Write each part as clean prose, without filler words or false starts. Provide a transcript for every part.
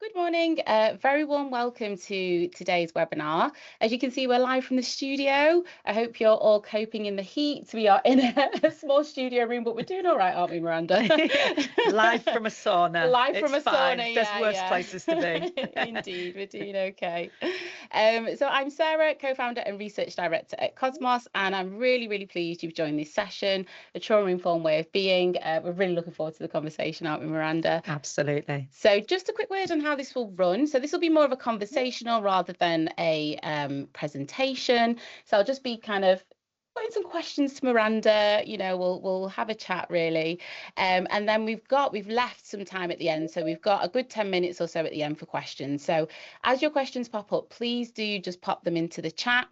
Good morning. Very warm welcome to today's webinar. As you can see, we're live from the studio. I hope you're all coping in the heat. We are in a small studio room, but we're doing all right, aren't we, Miranda? Live from a sauna. Live from It's a fine. sauna, There's worse yeah. places to be. Indeed, we're doing okay. So I'm Sarah, co-founder and research director at Cosmos, and I'm really pleased you've joined this session, a trauma-informed way of being. We're really looking forward to the conversation, aren't we, Miranda? Absolutely. So just a quick word on how this will run. So this will be more of a conversational rather than a presentation. So I'll just be kind of putting some questions to Miranda. We'll have a chat really, and then we've left some time at the end. So we've got a good 10 minutes or so at the end for questions. So as your questions pop up, please do just pop them into the chat,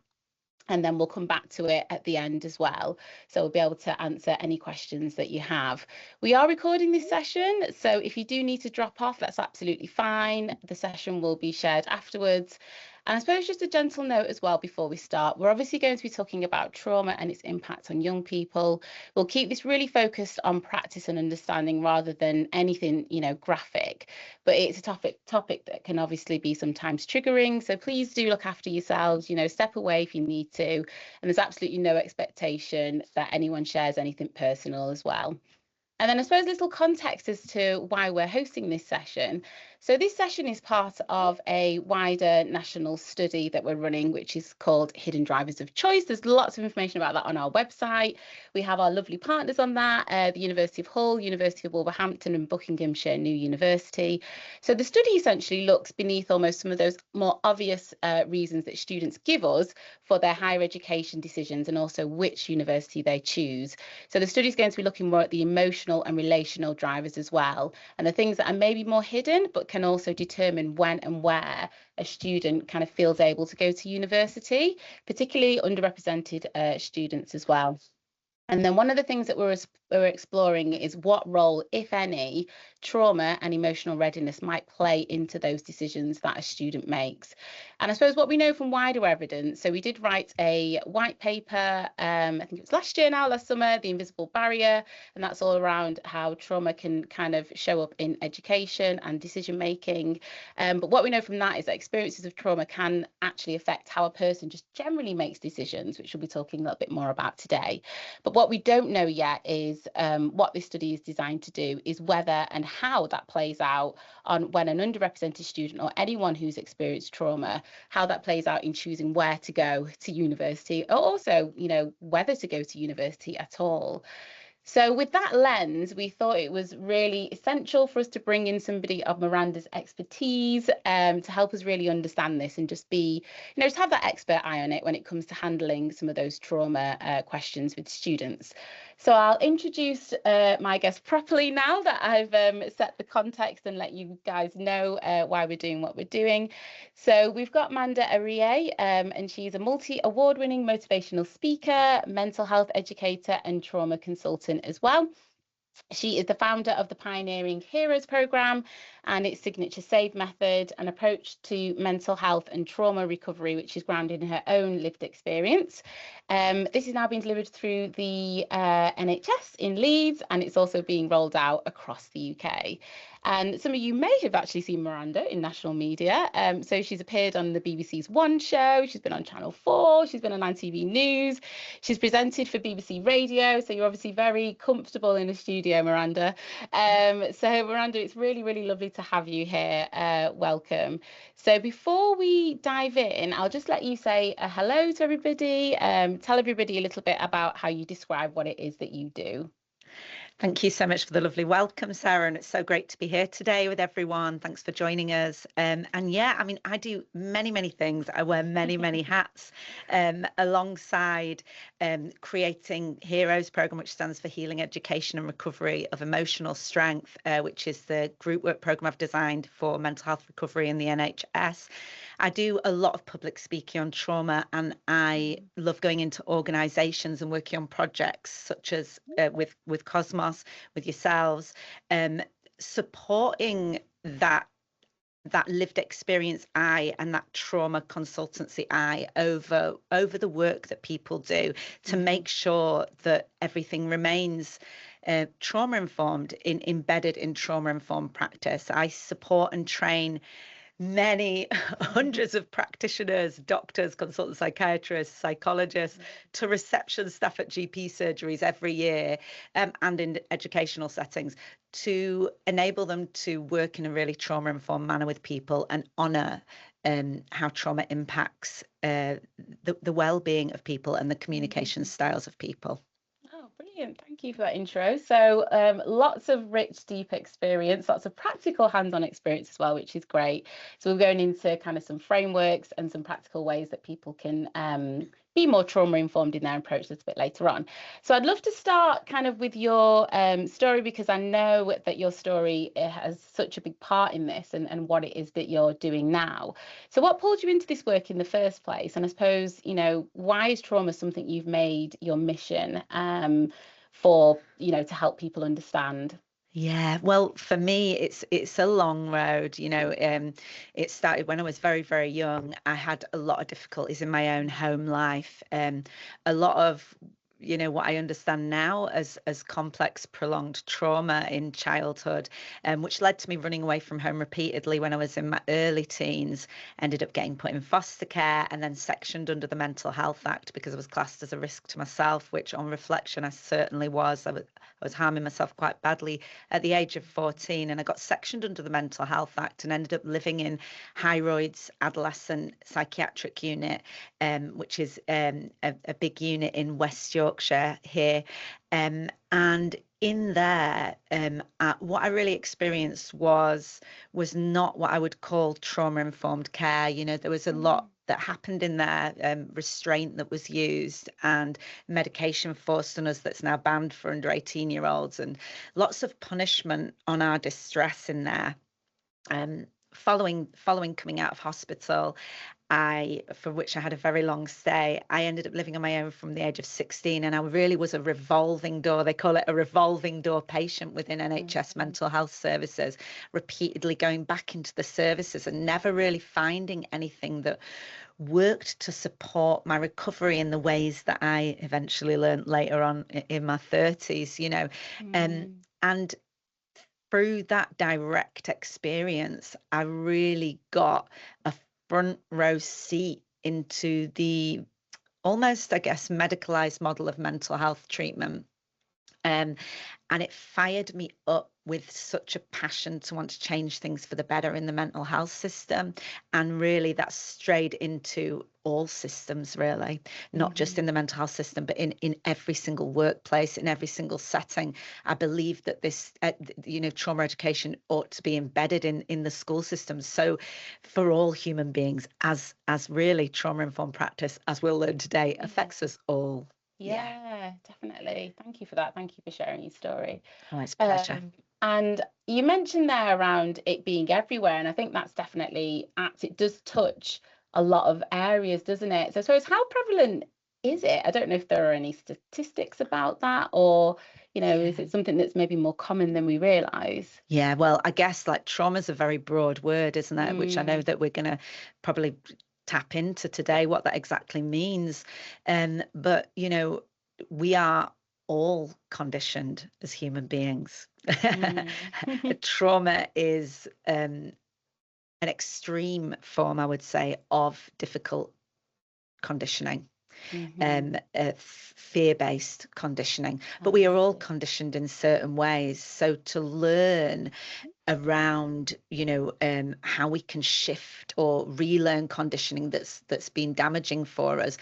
and then we'll come back to it at the end as well. So we'll be able to answer any questions that you have. We are recording this session, so if you do need to drop off, that's absolutely fine. The session will be shared afterwards. And I suppose just a gentle note as well before we start, we're obviously going to be talking about trauma and its impact on young people. We'll keep this really focused on practice and understanding rather than anything, graphic. But it's a topic that can obviously be sometimes triggering. So please do look after yourselves, step away if you need to. And there's absolutely no expectation that anyone shares anything personal as well. And then I suppose a little context as to why we're hosting this session. So this session is part of a wider national study that we're running, which is called Hidden Drivers of Choice. There's lots of information about that on our website. We have our lovely partners on that, the University of Hull, University of Wolverhampton and Buckinghamshire New University. So the study essentially looks beneath almost some of those more obvious reasons that students give us for their higher education decisions and also which university they choose. So the study is going to be looking more at the emotional and relational drivers as well, and the things that are maybe more hidden but can also determine when and where a student kind of feels able to go to university, particularly underrepresented students as well. And then one of the things that we're exploring is what role, if any, trauma and emotional readiness might play into those decisions that a student makes. And I suppose what we know from wider evidence, so we did write a white paper, I think it was last summer, The Invisible Barrier, and that's all around how trauma can kind of show up in education and decision making. But what we know from that is that experiences of trauma can actually affect how a person just generally makes decisions, which we'll be talking a little bit more about today. But what we don't know yet is what this study is designed to do is whether and how that plays out on when an underrepresented student or anyone who's experienced trauma, how that plays out in choosing where to go to university, or also, whether to go to university at all. So with that lens, we thought it was really essential for us to bring in somebody of Miranda's expertise to help us really understand this and just be, just have that expert eye on it when it comes to handling some of those trauma questions with students. So I'll introduce my guest properly now that I've set the context and let you guys know why we're doing what we're doing. So we've got Miranda Arieh, and she's a multi-award-winning motivational speaker, mental health educator, and trauma consultant as well. She is the founder of the pioneering Heroes program and its signature SAVE method, an approach to mental health and trauma recovery, which is grounded in her own lived experience. This is now being delivered through the NHS in Leeds, and it's also being rolled out across the UK. And some of you may have actually seen Miranda in national media. So she's appeared on the BBC's One Show, she's been on Channel 4, she's been on ITV News, she's presented for BBC Radio. So you're obviously very comfortable in the studio, Miranda. So Miranda, it's really lovely to have you here. Welcome. So before we dive in, I'll just let you say a hello to everybody. Tell everybody a little bit about how you describe what it is that you do. Thank you so much for the lovely welcome, Sarah, and it's so great to be here today with everyone. Thanks for joining us. And yeah, I mean, I do many things. I wear many hats alongside creating Heroes program, which stands for Healing, Education and Recovery of Emotional Strength, which is the group work program I've designed for mental health recovery in the NHS. I do a lot of public speaking on trauma, and I love going into organisations and working on projects such as with Cosmos, with yourselves, supporting that that lived experience eye and that trauma consultancy eye over the work that people do to make sure that everything remains trauma informed, embedded in trauma informed practice. I support and train many hundreds of practitioners, doctors, consultant psychiatrists, psychologists, to reception staff at GP surgeries every year, and in educational settings, to enable them to work in a really trauma-informed manner with people and honour how trauma impacts the well-being of people and the communication styles of people. Oh, brilliant. Thank you for that intro. So lots of rich, deep experience, lots of practical hands-on experience as well, which is great. So we're going into kind of some frameworks and some practical ways that people can be more trauma informed in their approach a little bit later on. So I'd love to start kind of with your story, because I know that your story has such a big part in this and what it is that you're doing now. So what pulled you into this work in the first place? And I suppose, you know, why is trauma something you've made your mission for, you know, to help people understand? Yeah, well, for me, it's a long road. You know, it started when I was very, very young. I had a lot of difficulties in my own home life. A lot of, you know, what I understand now as complex, prolonged trauma in childhood, which led to me running away from home repeatedly when I was in my early teens. Ended up getting put in foster care and then sectioned under the Mental Health Act because I was classed as a risk to myself, which on reflection I certainly was. I was harming myself quite badly at the age of 14, and I got sectioned under the Mental Health Act and ended up living in Hyroyd's adolescent psychiatric unit, which is a big unit in West Yorkshire here. And in there, what I really experienced was not what I would call trauma-informed care. You know, there was a lot that happened in there, restraint that was used and medication forced on us that's now banned for under 18-year-olds, and lots of punishment on our distress in there. Following coming out of hospital, for which I had a very long stay, I ended up living on my own from the age of 16, and I really was a revolving door. They call it a revolving door patient within NHS mental health services, repeatedly going back into the services and never really finding anything that worked to support my recovery in the ways that I eventually learned later on in my 30s, you know. And through that direct experience, I really got a front row seat into the almost, I guess, medicalized model of mental health treatment. And it fired me up with such a passion to want to change things for the better in the mental health system. And really that strayed into all systems, really, not just in the mental health system, but in every single workplace, in every single setting. I believe that this, you know, trauma education ought to be embedded in the school system. So for all human beings, as really trauma-informed practice, as we'll learn today, affects us all. Yeah, definitely. Thank you for that. Thank you for sharing your story. Oh, it's a pleasure. And you mentioned there around it being everywhere, and I think that's definitely apt. It does touch a lot of areas, doesn't it? So I suppose, how prevalent is it? I don't know if there are any statistics about that, or, you know, is it something that's maybe more common than we realise? Yeah, well, I guess like trauma is a very broad word, isn't it? Which I know that we're going to probably tap into today, what that exactly means. But, you know, we are all conditioned as human beings. Trauma is an extreme form, I would say, of difficult conditioning. Fear-based conditioning, but we are all conditioned in certain ways. So to learn around, you know, how we can shift or relearn conditioning that's been damaging for us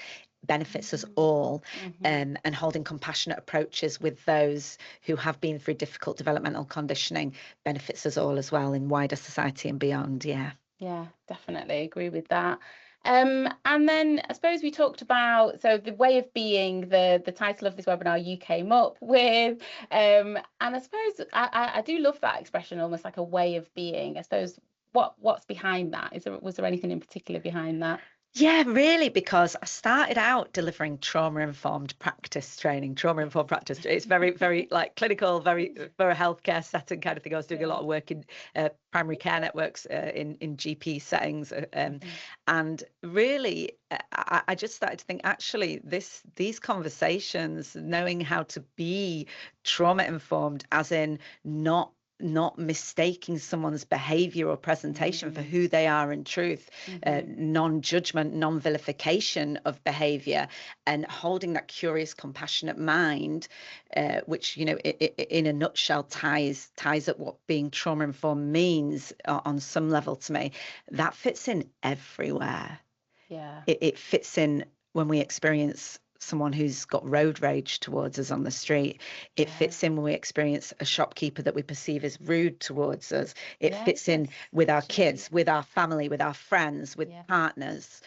benefits us all, and holding compassionate approaches with those who have been through difficult developmental conditioning benefits us all as well in wider society and beyond. Yeah, definitely agree with that. And then I suppose we talked about, so the way of being, the title of this webinar you came up with, and I suppose I do love that expression, almost like a way of being. I suppose what's behind that? Was there anything in particular behind that? Yeah, really, because I started out delivering trauma-informed practice training, trauma-informed practice. It's very, very like clinical, very for a healthcare setting kind of thing. I was doing a lot of work in primary care networks in GP settings, and really, I just started to think actually these conversations, knowing how to be trauma-informed, as in not mistaking someone's behavior or presentation for who they are in truth, non-judgment, non-vilification of behavior, and holding that curious, compassionate mind, which, you know, in a nutshell ties up what being trauma-informed means on some level to me. That fits in everywhere. Yeah. It fits in when we experience someone who's got road rage towards us on the street. It fits in when we experience a shopkeeper that we perceive as rude towards us. It fits in with our kids, with our family, with our friends, with partners.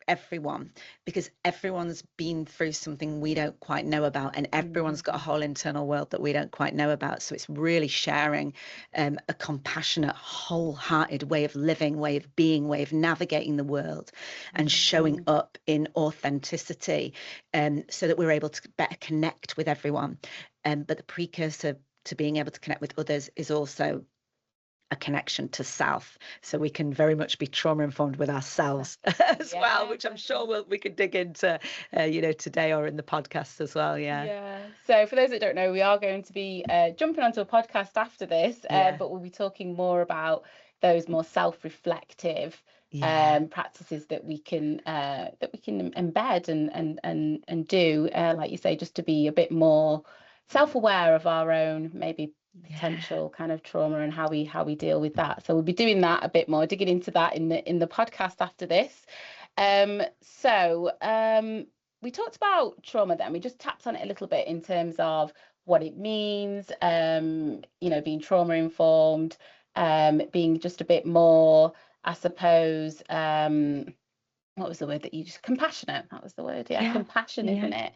Everyone, because everyone's been through something we don't quite know about, and everyone's got a whole internal world that we don't quite know about. So it's really sharing a compassionate, wholehearted way of living, way of being, way of navigating the world, and showing up in authenticity, so that we're able to better connect with everyone. But the precursor to being able to connect with others is also a connection to self, so we can very much be trauma informed with ourselves as well, which I'm sure we could dig into you know, today or in the podcast as well. So for those that don't know, we are going to be jumping onto a podcast after this, but we'll be talking more about those more self-reflective practices that we can embed and do, like you say, just to be a bit more self-aware of our own maybe potential kind of trauma and how we deal with that. So we'll be doing that a bit more, digging into that in the podcast after this. We talked about trauma then. We just tapped on it a little bit in terms of what it means, you know, being trauma informed, being just a bit more, I suppose, what was the word that you just, compassionate, that was the word, compassion, isn't it?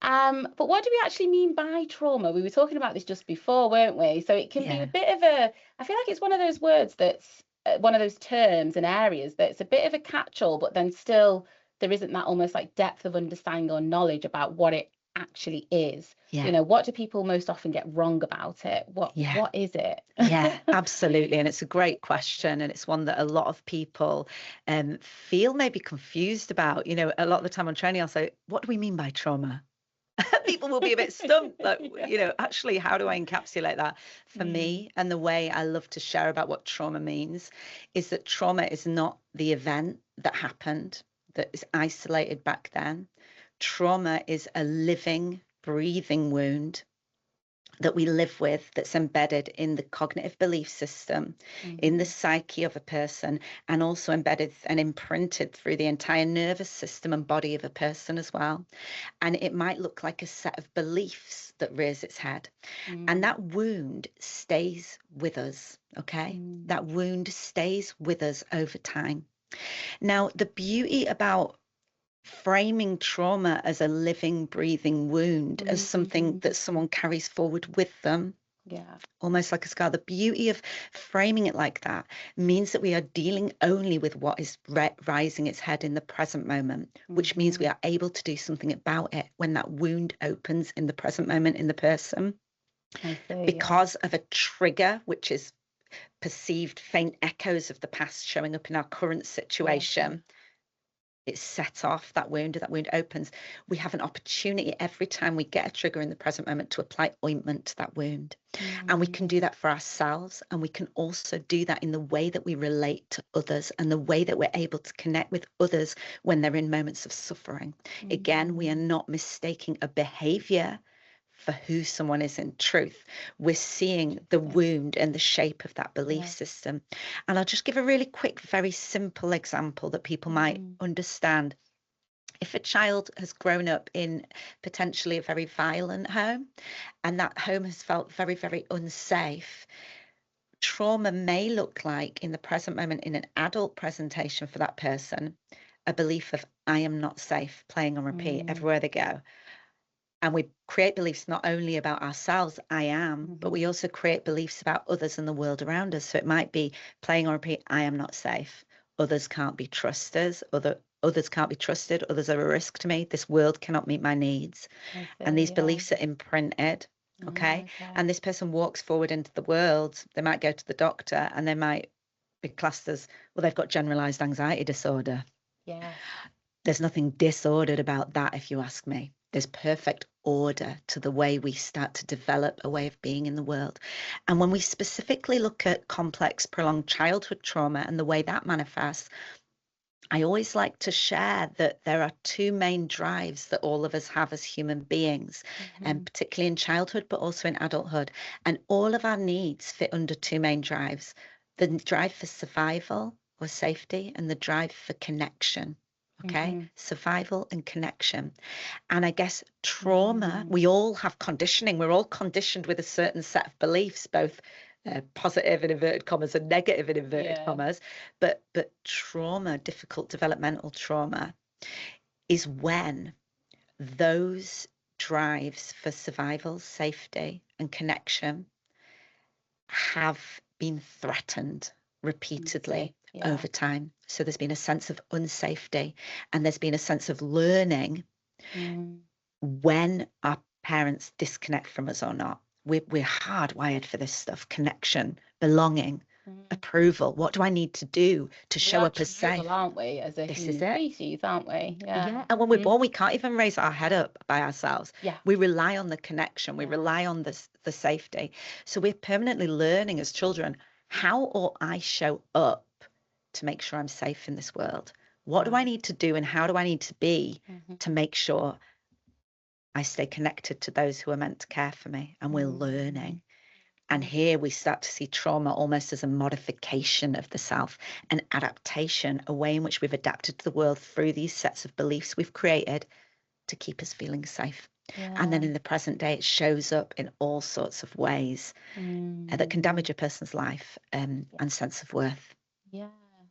But what do we actually mean by trauma? We were talking about this just before, weren't we? So it can be a bit of I feel like it's one of those words that's one of those terms and areas that's a bit of a catch-all, but then still there isn't that almost like depth of understanding or knowledge about what it actually is. You know, what do people most often get wrong about it? What is it? Absolutely. And it's a great question, and it's one that a lot of people feel maybe confused about. You know, a lot of the time on training I'll say, what do we mean by trauma? People will be a bit stumped, like, you know, actually, how do I encapsulate that? For me, and the way I love to share about what trauma means is that trauma is not the event that happened, that is isolated back then. Trauma is a living, breathing wound that we live with, that's embedded in the cognitive belief system, in the psyche of a person, and also embedded and imprinted through the entire nervous system and body of a person as well. And it might look like a set of beliefs that rears its head. And that wound stays with us, okay? That wound stays with us over time. Now, the beauty about framing trauma as a living, breathing wound, as something that someone carries forward with them, almost like a scar. The beauty of framing it like that means that we are dealing only with what is rising its head in the present moment, which means we are able to do something about it when that wound opens in the present moment in the person, because of a trigger, which is perceived faint echoes of the past showing up in our current situation. It's set off, that wound opens. We have an opportunity every time we get a trigger in the present moment to apply ointment to that wound. And we can do that for ourselves, and we can also do that in the way that we relate to others and the way that we're able to connect with others when they're in moments of suffering. Again, we are not mistaking a behavior for who someone is in truth. We're seeing the wound and the shape of that belief system. And I'll just give a really quick, very simple example that people might understand. If a child has grown up in potentially a very violent home, and that home has felt very, very unsafe, trauma may look like, in the present moment, in an adult presentation for that person, a belief of, I am not safe, playing on repeat everywhere they go. And we create beliefs not only about ourselves, I am, but we also create beliefs about others and the world around us. So it might be playing on repeat, I am not safe. others can't be trusted, others can't be trusted, others are a risk to me, this world cannot meet my needs. And these beliefs are imprinted. Okay. And this person walks forward into the world, they might go to the doctor and they might be classed as, well, they've got generalized anxiety disorder. Yeah. There's nothing disordered about that, if you ask me. There's perfect order to the way we start to develop a way of being in the world. And when we specifically look at complex, prolonged childhood trauma and the way that manifests, I always like to share that there are two main drives that all of us have as human beings, and particularly in childhood, but also in adulthood. And all of our needs fit under two main drives: the drive for survival or safety and the drive for connection. Okay, survival and connection. And I guess trauma, we all have conditioning. We're all conditioned with a certain set of beliefs, both positive in inverted commas and negative in inverted commas. But trauma, difficult developmental trauma, is when those drives for survival, safety, and connection have been threatened repeatedly over time. So there's been a sense of unsafety, and there's been a sense of learning when our parents disconnect from us or not. We're hardwired for this stuff: connection, belonging, approval. What do I need to do to show up as safe? Aren't we, as a human species, aren't we? Yeah. And when we're born, we can't even raise our head up by ourselves. Yeah. We rely on the connection. We rely on the safety. So we're permanently learning as children, how ought I show up to make sure I'm safe in this world? What do I need to do and how do I need to be to make sure I stay connected to those who are meant to care for me? And we're learning. And here we start to see trauma almost as a modification of the self, an adaptation, a way in which we've adapted to the world through these sets of beliefs we've created to keep us feeling safe. And then in the present day, it shows up in all sorts of ways that can damage a person's life and sense of worth. Yeah,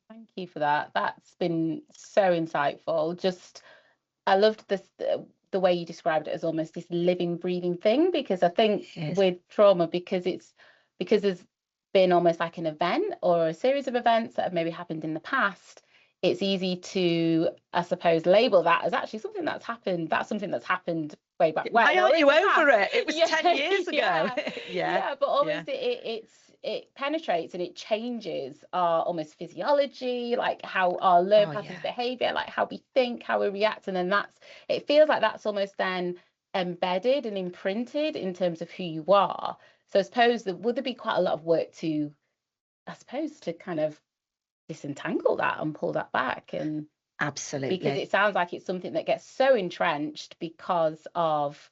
thank you for that. That's been so insightful. Just, I loved this, the way you described it as almost this living, breathing thing, because I think with trauma, because there's been almost like an event or a series of events that have maybe happened in the past, it's easy to, I suppose, label that as actually something that's happened. That's something that's happened way back when. Why aren't you over it? It was 10 years ago. But almost it penetrates and it changes our almost physiology, like how our learned patterns of behavior, like how we think, how we react, and then it feels like that's almost then embedded and imprinted in terms of who you are. So I suppose would there be quite a lot of work to kind of disentangle that and pull that back? And absolutely, because it sounds like it's something that gets so entrenched because of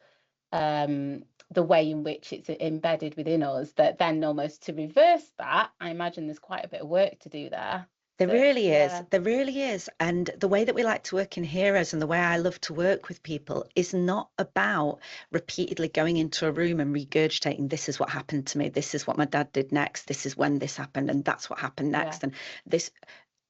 the way in which it's embedded within us, that then almost to reverse that, I imagine there's quite a bit of work to do there. There really is. And the way that we like to work in Heroes and the way I love to work with people is not about repeatedly going into a room and regurgitating, this is what happened to me, this is what my dad did next, this is when this happened, and that's what happened next. And this,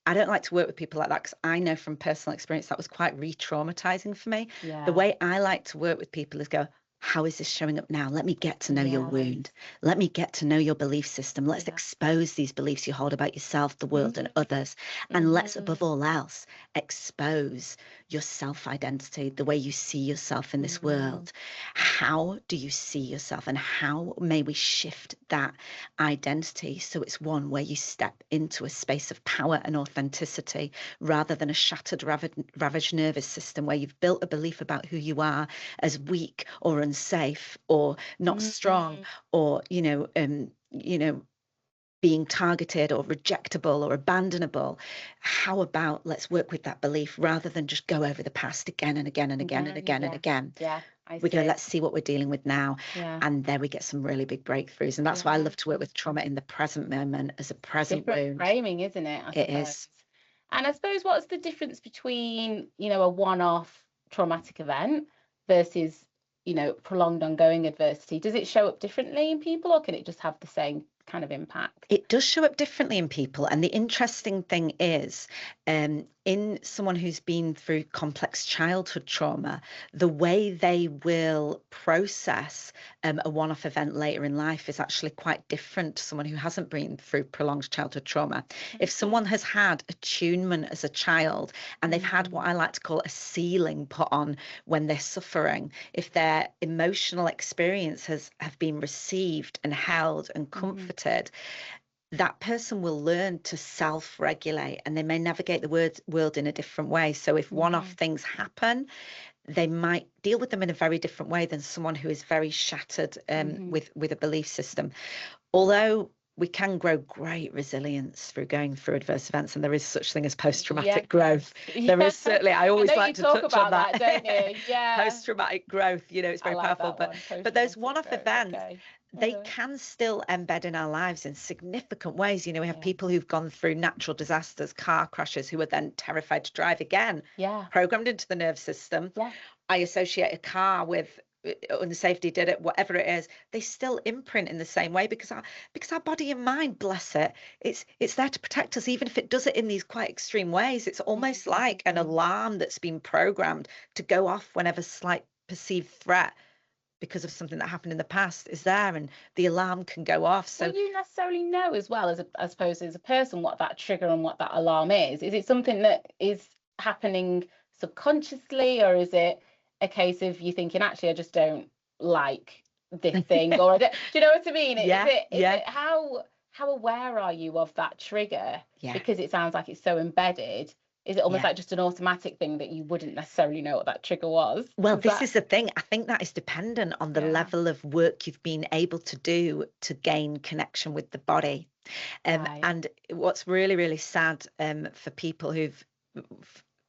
I don't like to work with people like that, because I know from personal experience that was quite re-traumatizing for me. The way I like to work with people is go, how is this showing up now? Let me get to know your wound. Let me get to know your belief system. Let's expose these beliefs you hold about yourself, the world, and others. And let's, above all else, expose your self-identity, the way you see yourself in this world. How do you see yourself, and how may we shift that identity so it's one where you step into a space of power and authenticity, rather than a shattered, ravaged nervous system where you've built a belief about who you are as weak or unsafe or not strong, or being targeted or rejectable or abandonable. How about let's work with that belief rather than just go over the past again and again and again and again and again. We go, let's see what we're dealing with now. And there we get some really big breakthroughs. And that's why I love to work with trauma in the present moment as a present wound. Framing, isn't it? It is. And I suppose, what's the difference between, a one-off traumatic event versus, prolonged ongoing adversity? Does it show up differently in people, or can it just have the same kind of impact? It does show up differently in people. And the interesting thing is, in someone who's been through complex childhood trauma, the way they will process a one-off event later in life is actually quite different to someone who hasn't been through prolonged childhood trauma. If someone has had attunement as a child and they've had what I like to call a ceiling put on when they're suffering, if their emotional experience have been received and held and comforted, that person will learn to self-regulate, and they may navigate the world in a different way. So if one-off things happen, they might deal with them in a very different way than someone who is very shattered with a belief system. Although we can grow great resilience through going through adverse events, and there is such thing as post-traumatic growth. There is certainly, I always like to touch on that. Don't you? Yeah. Post-traumatic growth, it's very powerful. But those one-off events, they can still embed in our lives in significant ways. We have people who've gone through natural disasters, car crashes, who are then terrified to drive again, programmed into the nerve system. I associate a car with unsafety, did it, whatever it is, they still imprint in the same way, because our body and mind, bless it, it's there to protect us, even if it does it in these quite extreme ways. It's almost like an alarm that's been programmed to go off whenever slight perceived threat because of something that happened in the past is there, and the alarm can go off. So do you necessarily know, as well as I suppose as a person, what that trigger and what that alarm is? Is it something that is happening subconsciously, or is it a case of you thinking, actually, I just don't like this thing, or do you know what I mean? Is it how aware are you of that trigger? Because it sounds like it's so embedded. Is it almost like just an automatic thing that you wouldn't necessarily know what that trigger was? Well, this is the thing. I think that is dependent on the level of work you've been able to do to gain connection with the body. And what's really, really sad for people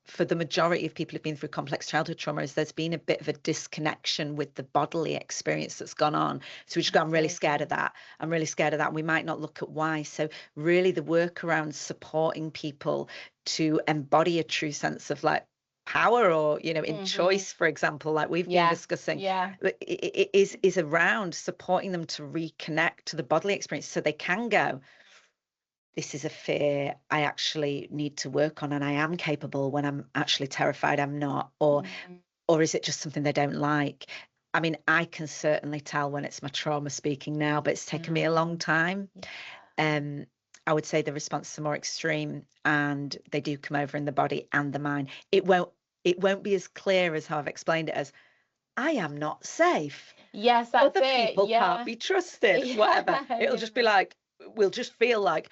for the majority of people who've been through complex childhood trauma, is there's been a bit of a disconnection with the bodily experience that's gone on. So we just go, I'm really scared of that. I'm really scared of that. And we might not look at why. So really the work around supporting people to embody a true sense of like power, or, in choice, for example, like we've been discussing, it is around supporting them to reconnect to the bodily experience, so they can go, this is a fear I actually need to work on, and I am capable. When I'm actually terrified, I'm not. Or is it just something they don't like? I mean, I can certainly tell when it's my trauma speaking now, but it's taken me a long time. I would say the responses are more extreme, and they do come over in the body and the mind. It won't be as clear as how I've explained it as, I am not safe. Yes, that's Other people can't be trusted, whatever. It'll just be like, we'll just feel like,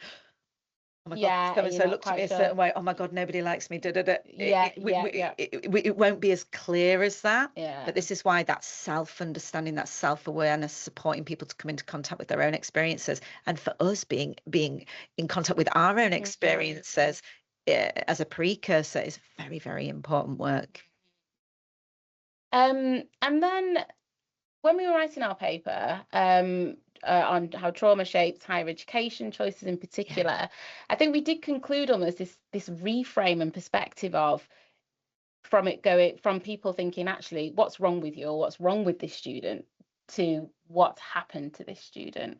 oh my God, so-and-so looked at me a certain way. Oh my God, nobody likes me. It won't be as clear as that. But this is why that self-understanding, that self-awareness, supporting people to come into contact with their own experiences, and for us being in contact with our own experiences as a precursor, is very, very important work. And then when we were writing our paper, on how trauma shapes higher education choices in particular, I think we did conclude almost this reframe and perspective of from people thinking, actually, what's wrong with you, or what's wrong with this student, to what's happened to this student.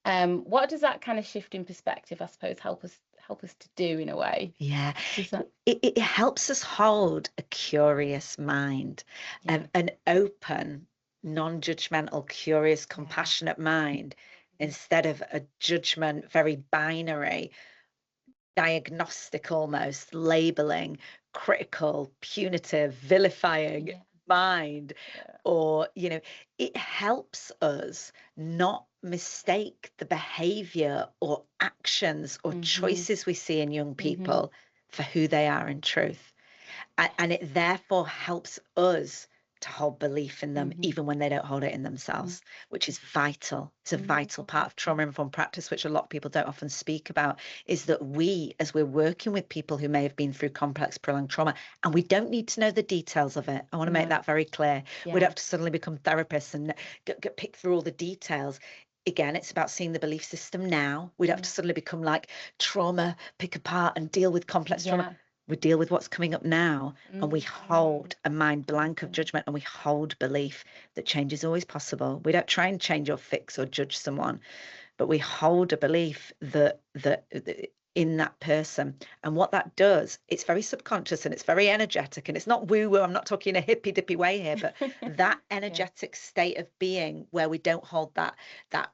What does that kind of shift in perspective, I suppose, help us to do in a way? It helps us hold a curious mind, an open, non-judgmental, curious, compassionate mind, instead of a judgment, very binary, diagnostic, almost labeling, critical, punitive, vilifying mind. Or it helps us not mistake the behavior or actions or choices we see in young people for who they are in truth, and it therefore helps us to hold belief in them, even when they don't hold it in themselves, which is vital. It's a vital part of trauma-informed practice, which a lot of people don't often speak about, is that we, as we're working with people who may have been through complex, prolonged trauma, and we don't need to know the details of it. I want to make that very clear. We don't have to suddenly become therapists and get pick through all the details. Again, it's about seeing the belief system now. We don't have to suddenly become like trauma, pick apart and deal with complex trauma. We deal with what's coming up now, and we hold a mind blank of judgment, and we hold belief that change is always possible. We don't try and change or fix or judge someone, but we hold a belief that in that person. And what that does, it's very subconscious and it's very energetic, and it's not woo-woo. I'm not talking in a hippy dippy way here, but that energetic state of being where we don't hold that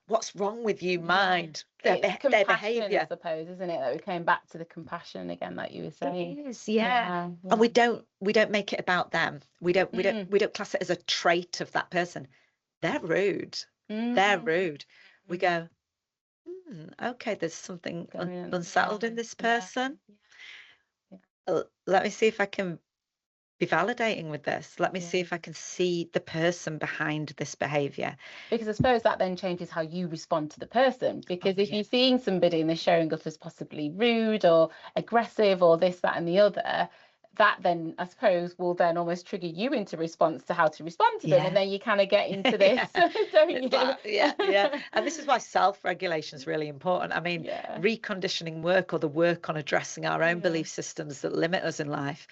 what's wrong with you mind, their behaviour, I suppose, isn't it? That we came back to the compassion again, like you were saying. It is, yeah. And we don't make it about them. We don't class it as a trait of that person. They're rude. They're rude. We go, okay, there's something unsettled in this person. Let me see if I can be validating with this. Let me see if I can see the person behind this behaviour. Because I suppose that then changes how you respond to the person. Because if you're seeing somebody and they're showing up as possibly rude or aggressive or this, that and the other, that then I suppose will then almost trigger you into response to how to respond to them, and then you kind of get into this, don't you? And this is why self-regulation is really important. I mean, reconditioning work, or the work on addressing our own belief systems that limit us in life.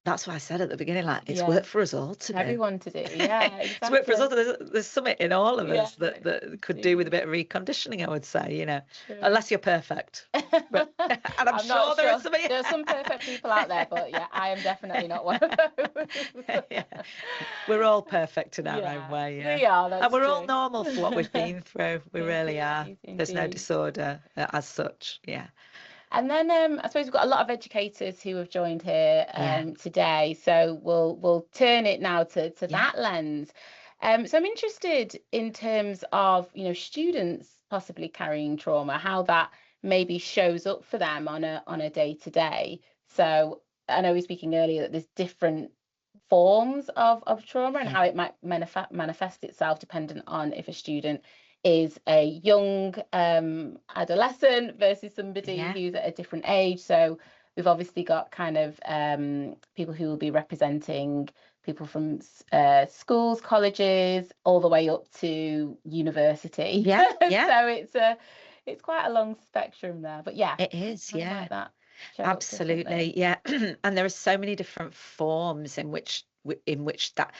That's why I said at the beginning, like, it's work for us all to do. Everyone to do, exactly. It's work for us all. There's something in all of us that could do with a bit of reconditioning, I would say, you know. True. Unless you're perfect. But, and I'm sure there are some. There's some perfect people out there, but I am definitely not one of those. We're all perfect in our own way. Yeah. We are, that's and we're true. all normal for what we've been through. We really are. Indeed. There's no disorder as such, And then I suppose we've got a lot of educators who have joined here today, so we'll turn it now to that lens. So I'm interested in terms of students possibly carrying trauma, how that maybe shows up for them on a day-to-day. So I know we were speaking earlier that there's different forms of trauma and how it might manifest itself dependent on if a student is a young adolescent versus somebody who's at a different age. So we've obviously got kind of people who will be representing people from schools, colleges, all the way up to university. So it's quite a long spectrum there, but it is, like that absolutely, and there are so many different forms in which that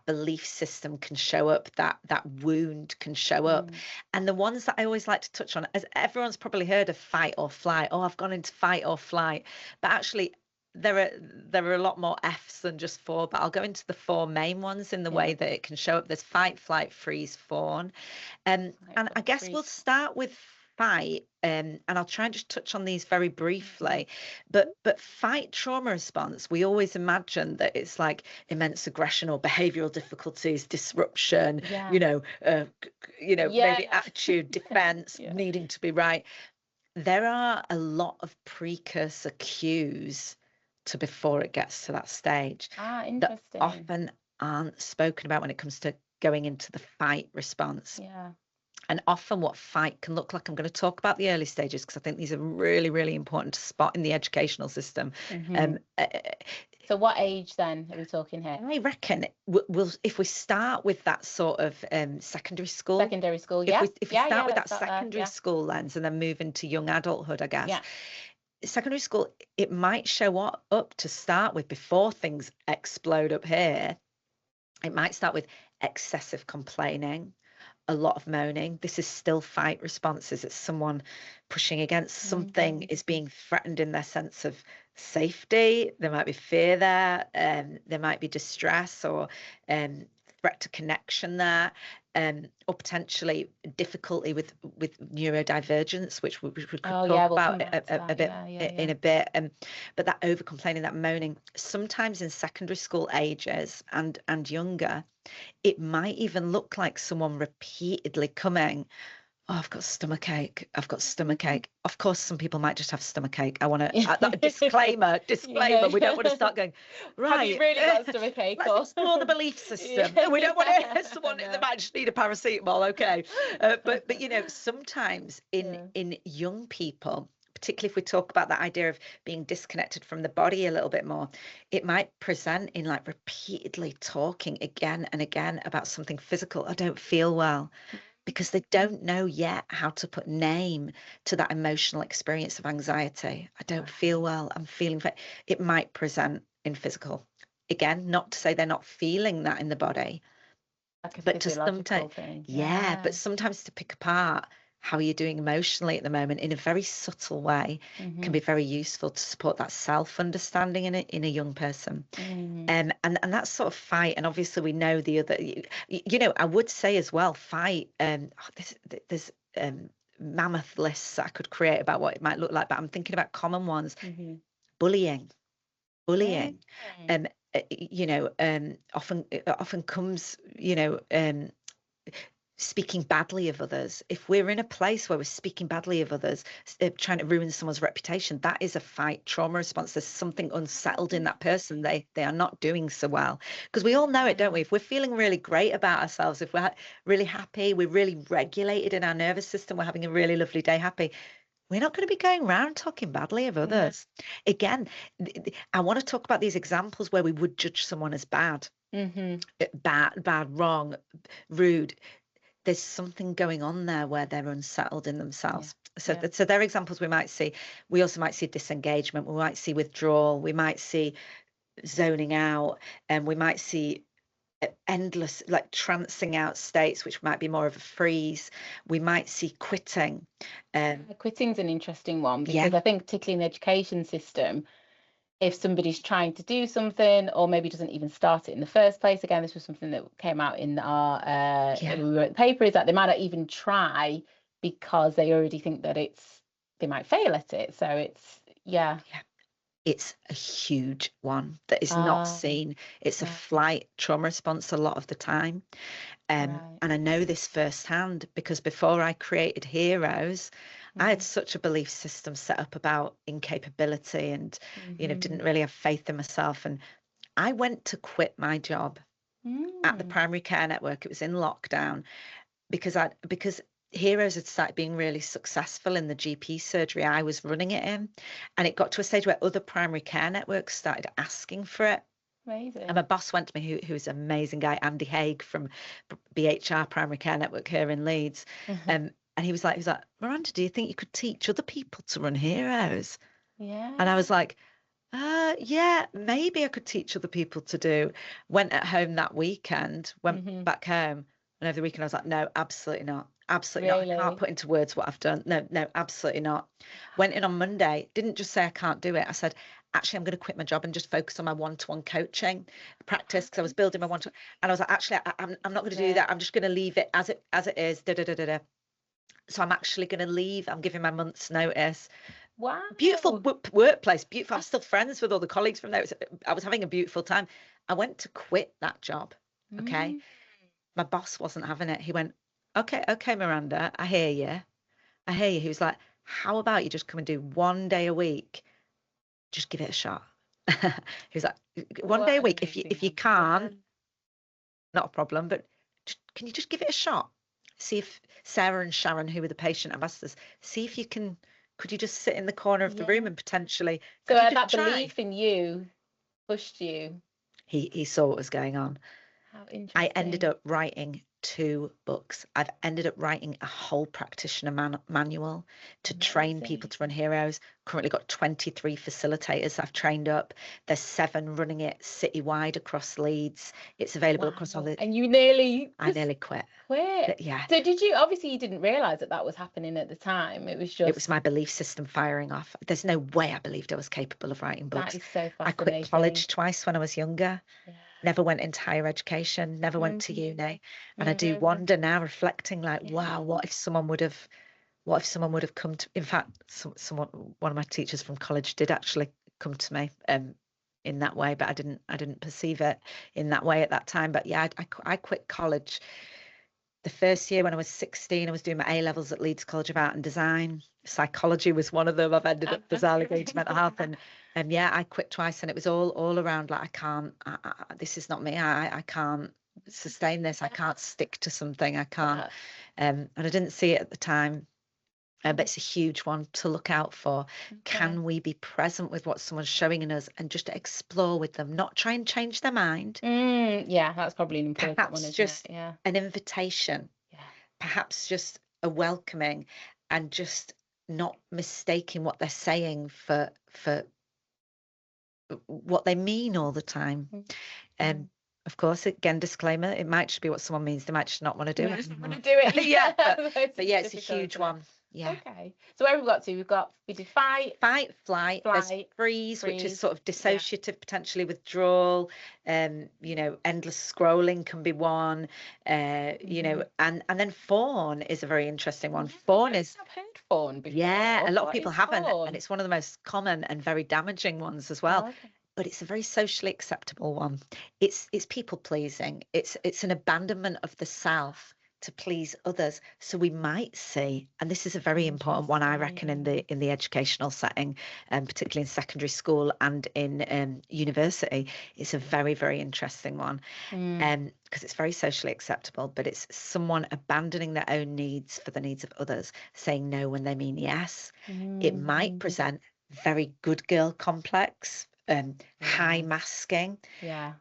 belief system can show up, that wound can show up. And the ones that I always like to touch on, as everyone's probably heard of fight or flight. I've gone into fight or flight, but actually there are a lot more F's than just 4, but I'll go into the 4 main ones in the way that it can show up. There's fight, flight, freeze, fawn, and I guess we'll start with fight, and I'll try and just touch on these very briefly, but fight trauma response, we always imagine that it's like immense aggression or behavioral difficulties, disruption, maybe attitude, defense, needing to be right. There are a lot of precursor cues to before it gets to that stage that often aren't spoken about when it comes to going into the fight response. And often what fight can look like, I'm going to talk about the early stages because I think these are really, really important to spot in the educational system. So what age then are we talking here? I reckon we'll if we start with that sort of secondary school. If we start with that secondary school lens and then move into young adulthood, I guess. Secondary school, it might show up to start with before things explode up here. It might start with excessive complaining, a lot of moaning. This is still fight responses. It's someone pushing against something, is being threatened in their sense of safety. There might be fear there. There might be distress or threat to connection there, or potentially difficulty with neurodivergence, which we could talk about a bit in a bit. But that over complaining, that moaning, sometimes in secondary school ages and younger, it might even look like someone repeatedly coming, I've got stomachache. Of course, some people might just have stomachache. I want to disclaimer. We don't want to start going, right. Have you really got stomachache? Let's explore the belief system. We don't want to someone that might just need a paracetamol. Okay, but sometimes in young people, particularly if we talk about that idea of being disconnected from the body a little bit more, it might present in like repeatedly talking again and again about something physical. I don't feel well. Because they don't know yet how to put name to that emotional experience of anxiety. I don't feel well. I'm feeling. It might present in physical. Again, not to say they're not feeling that in the body, like a but to sometimes, thing. but sometimes to pick apart how are you doing emotionally at the moment, in a very subtle way, can be very useful to support that self-understanding in a young person. And that's sort of fight. And obviously we know the other, I would say as well, fight, there's mammoth lists I could create about what it might look like, but I'm thinking about common ones. Bullying. Often comes, speaking badly of others. If we're in a place where we're speaking badly of others, trying to ruin someone's reputation, that is a fight trauma response. There's something unsettled in that person. They are not doing so well, because we all know it, don't we? If we're feeling really great about ourselves, if we're really happy, we're really regulated in our nervous system, we're having a really lovely day, happy, we're not going to be going around talking badly of others. Again, I want to talk about these examples where we would judge someone as bad, wrong, rude. There's something going on there where they're unsettled in themselves. So they're examples we might see. We also might see disengagement. We might see withdrawal. We might see zoning out, and we might see endless, like, trancing out states, which might be more of a freeze. We might see quitting. Quitting's an interesting one, because I think particularly in the education system, if somebody's trying to do something or maybe doesn't even start it in the first place, again, this was something that came out in our we wrote the paper, is that they might not even try because they already think that they might fail at it. So it's a huge one that is not seen. It's a flight trauma response a lot of the time. And I know this firsthand, because before I created Heroes, I had such a belief system set up about incapability and, didn't really have faith in myself. And I went to quit my job at the primary care network. It was in lockdown, because Heroes had started being really successful in the GP surgery I was running it in. And it got to a stage where other primary care networks started asking for it. Amazing. And my boss went to me, who's an amazing guy, Andy Haig from BHR Primary Care Network here in Leeds. And he was like, Miranda, do you think you could teach other people to run Heroes? Yeah. And I was like, yeah, maybe I could teach other people to do. Went at home that weekend, went back home, and over the weekend I was like, no, absolutely not. Absolutely not. I can't put into words what I've done. No, absolutely not. Went in on Monday, didn't just say I can't do it. I said, actually, I'm going to quit my job and just focus on my one-to-one coaching practice, because I was building my one-to-one. And I was like, actually, I'm not going to do that. I'm just going to leave it as it is. So I'm actually going to leave. I'm giving my month's notice. Wow. Beautiful workplace. Beautiful. I'm still friends with all the colleagues from there. I was having a beautiful time. I went to quit that job. Okay. My boss wasn't having it. He went, okay, Miranda, I hear you. He was like, how about you just come and do 1 day a week? Just give it a shot. He was like, one day a week. If you can't, not a problem, but can you just give it a shot? See if Sarah and Sharon, who were the patient ambassadors, see if you could you just sit in the corner of the room and potentially. So that belief in you pushed you. He saw what was going on. How interesting. I ended up writing 2 books. I've ended up writing a whole practitioner manual to train people to run Heroes. Currently got 23 facilitators I've trained up. There's 7 running it citywide across Leeds. It's available across all the. And I nearly quit. Yeah. So you didn't realise that was happening at the time? It was my belief system firing off. There's no way I believed I was capable of writing books. That is so fascinating. I quit college twice when I was younger. Never went into higher education, never went to uni. And I do wonder now, reflecting, like, wow, what if someone would have come to, in fact, one of my teachers from college did actually come to me in that way, but I didn't perceive it in that way at that time. But yeah, I quit college. The first year when I was 16, I was doing my A-levels at Leeds College of Art and Design. Psychology was one of them. I've ended up bizarrely going to mental health, and yeah, I quit twice, and it was all around, like, I can't. This is not me. I can't sustain this. I can't stick to something. I can't. And I didn't see it at the time. But it's a huge one to look out for. Can we be present with what someone's showing in us and just explore with them, not try and change their mind? Yeah, that's probably an important one, isn't just it? Yeah. An invitation. Yeah. Perhaps just a welcoming, and just not mistaking what they're saying for what they mean all the time. Of course, again, disclaimer, it might just be what someone means. They might just not want to do it. Want to do it. Yeah, but yeah, it's a huge one. Yeah. Okay. So where have we got to? We did fight, flight. There's freeze, which is sort of dissociative, potentially withdrawal. You know, endless scrolling can be one. You know, and then fawn is a very interesting one. Fawn is. I've heard fawn before. Yeah, a lot of people haven't, fawn? and it's one of the most common and very damaging ones as well. Oh, okay. But it's a very socially acceptable one. It's people pleasing. It's an abandonment of the self to please others. So we might see, and this is a very important one, I reckon, in the educational setting, particularly in secondary school and in university. It's a very, very interesting one, because it's very socially acceptable, but it's someone abandoning their own needs for the needs of others, saying no when they mean yes. It might present very good girl complex, high masking, and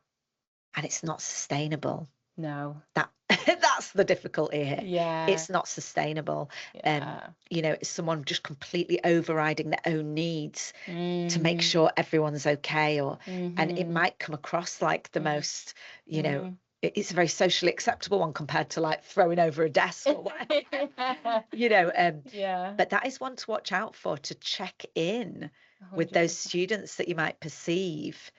it's not sustainable. No, that's the difficulty here. Yeah, it's not sustainable. You know, it's someone just completely overriding their own needs to make sure everyone's okay, or and it might come across like the most, you know, it's a very socially acceptable one compared to like throwing over a desk or whatever. You know, but that is one to watch out for, to check in 100%. With those students that you might perceive,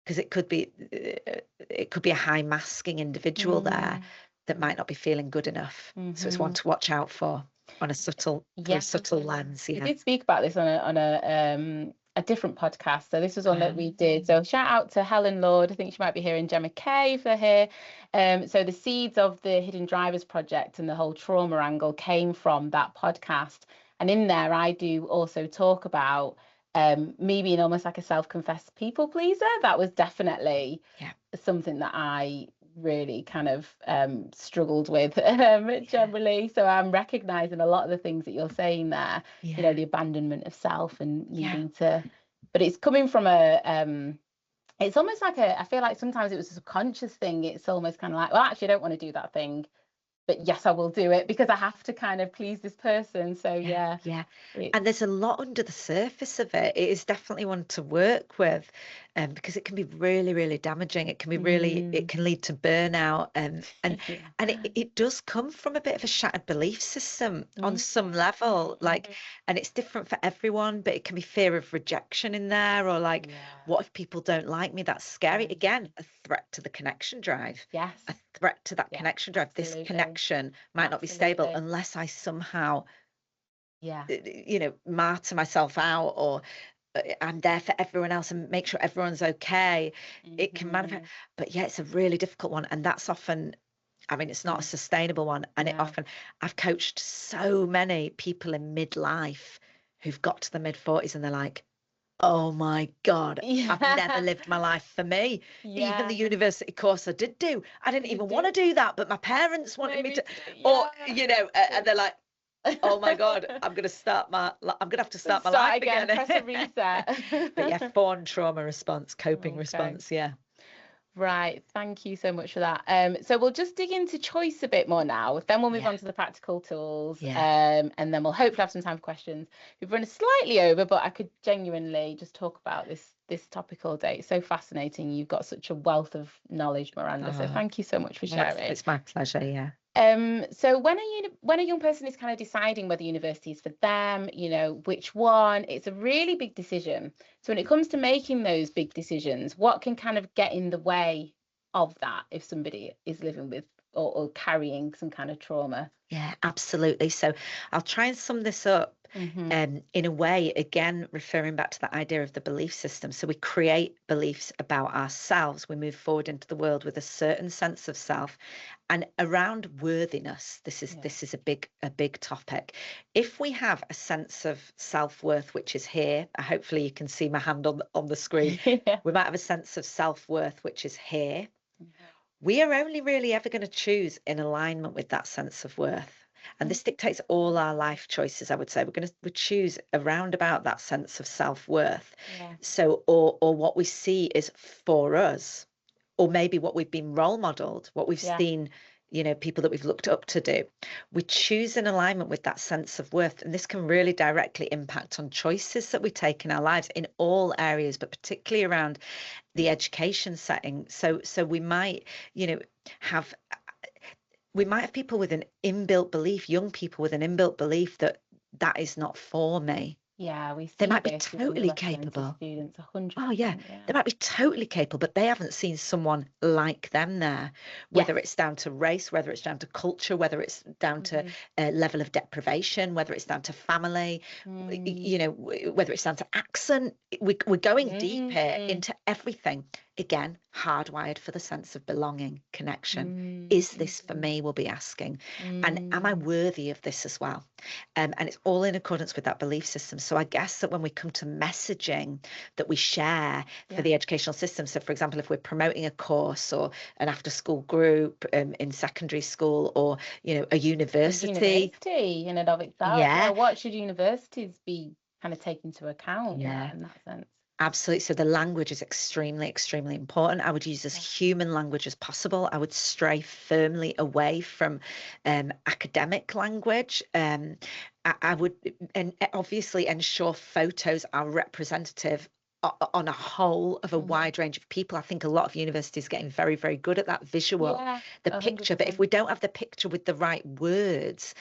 because it could be a high masking individual there that might not be feeling good enough. So it's one to watch out for on a subtle lens. We did speak about this on a different podcast. So this was one that we did. So shout out to Helen Lord. I think she might be here, and Gemma Kay for here. So the seeds of the Hidden Drivers project and the whole trauma angle came from that podcast. And in there, I do also talk about me being almost like a self-confessed people pleaser. That was definitely something that I really kind of struggled with generally. So I'm recognizing a lot of the things that you're saying there, you know, the abandonment of self and needing to, but it's coming from it's almost like I feel like sometimes it was a subconscious thing. It's almost kind of like, well, actually I don't want to do that thing, but yes, I will do it because I have to kind of please this person. So yeah. And there's a lot under the surface of it. It is definitely one to work with, because it can be really, really damaging. It can be really, it can lead to burnout, and it does come from a bit of a shattered belief system on some level, like, and it's different for everyone, but it can be fear of rejection in there, or like, what if people don't like me? That's scary. Again, a threat to the connection drive. Yes. A threat to that connection drive. Absolutely. This connection might not be stable unless I somehow, you know, martyr myself out, or I'm there for everyone else and make sure everyone's okay. It can manifest, but it's a really difficult one, and that's often, I mean, it's not a sustainable one, and it often, I've coached so many people in midlife who've got to the mid-40s and they're like, oh my God, I've never lived my life for me. Even the university course I did do, I didn't even want to do that, but my parents wanted me to, or, you know, and they're like, oh my God, I'm going to have to start my life again. Press a reset. But fawn trauma response, coping response. Right, thank you so much for that. So we'll just dig into choice a bit more now, then we'll move on to the practical tools, and then we'll hopefully have some time for questions. We've run slightly over, but I could genuinely just talk about this topic all day. It's so fascinating. You've got such a wealth of knowledge, Miranda, so thank you so much for sharing. It's my pleasure. So when a young person is kind of deciding whether university is for them, you know, which one, it's a really big decision. So when it comes to making those big decisions, what can kind of get in the way of that if somebody is living with or carrying some kind of trauma? Yeah, absolutely. So I'll try and sum this up in a way, again, referring back to that idea of the belief system. So we create beliefs about ourselves. We move forward into the world with a certain sense of self, and around worthiness. This is a big topic. If we have a sense of self-worth, which is here, hopefully you can see my hand on the screen. We might have a sense of self-worth, which is here. We are only really ever going to choose in alignment with that sense of worth. And this dictates all our life choices, I would say. We choose around about that sense of self-worth. So, or what we see is for us, or maybe what we've been role modeled, what we've seen, you know, people that we've looked up to do. We choose in alignment with that sense of worth. And this can really directly impact on choices that we take in our lives in all areas, but particularly around the education setting. So we might, have people with an inbuilt belief, young people with an inbuilt belief that is not for me. Yeah, we They see might be this with totally underrepresented capable. students, 100%. Oh, yeah. Yeah. They might be totally capable, but they haven't seen someone like them there, whether Yes. it's down to race, whether it's down to culture, whether it's down to level of deprivation, whether it's down to family, whether it's down to accent. We're going deep here into everything. Again, hardwired for the sense of belonging, connection. Is this for me? We'll be asking. And am I worthy of this as well? And it's all in accordance with that belief system. So I guess that when we come to messaging that we share for the educational system, so for example, if we're promoting a course or an after school group in secondary school, or a university in and of itself, what should universities be kind of taking into account in that sense? Absolutely. So the language is extremely, extremely important. I would use as human language as possible. I would stray firmly away from academic language. I would obviously ensure photos are representative on a whole of a wide range of people. I think a lot of universities are getting very, very good at that visual, the picture. 100%. But if we don't have the picture with the right words,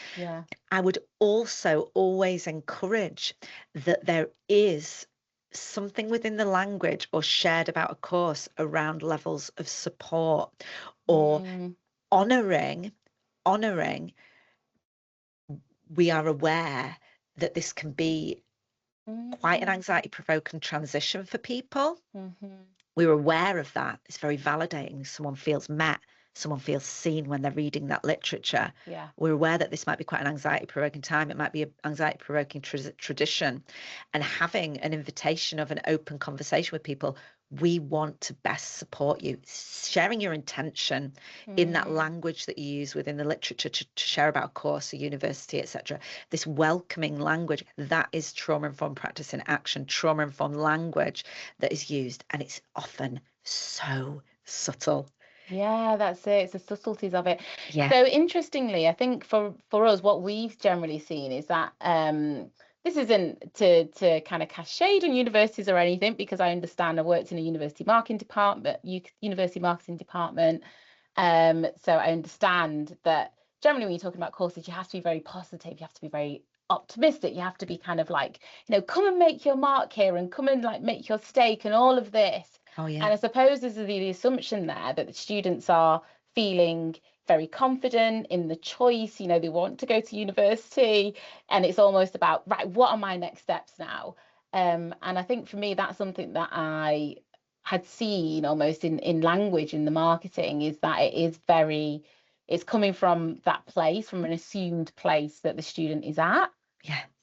I would also always encourage that there is something within the language or shared about a course around levels of support or honouring. We are aware that this can be quite an anxiety provoking transition for people. We're aware of that. It's very validating. Someone feels met, someone feels seen when they're reading that literature. We're aware that this might be quite an anxiety provoking time. It might be an anxiety provoking tradition. And having an invitation of an open conversation with people, we want to best support you. Sharing your intention in that language that you use within the literature to share about a course, a university, etc. This welcoming language, that is trauma-informed practice in action, trauma-informed language that is used. And it's often so subtle. Yeah, that's it. It's the subtleties of it. Yeah. So interestingly, I think for us, what we've generally seen is that this isn't to kind of cast shade on universities or anything, because I understand I worked in a university marketing department. So I understand that generally when you're talking about courses, you have to be very positive, you have to be very optimistic, you have to be kind of like, come and make your mark here and come and like make your stake and all of this. And I suppose there's the assumption there that the students are feeling very confident in the choice, they want to go to university, and it's almost about, right, what are my next steps now? And I think for me, that's something that I had seen almost in language, in the marketing, is that it's coming from that place, from an assumed place that the student is at.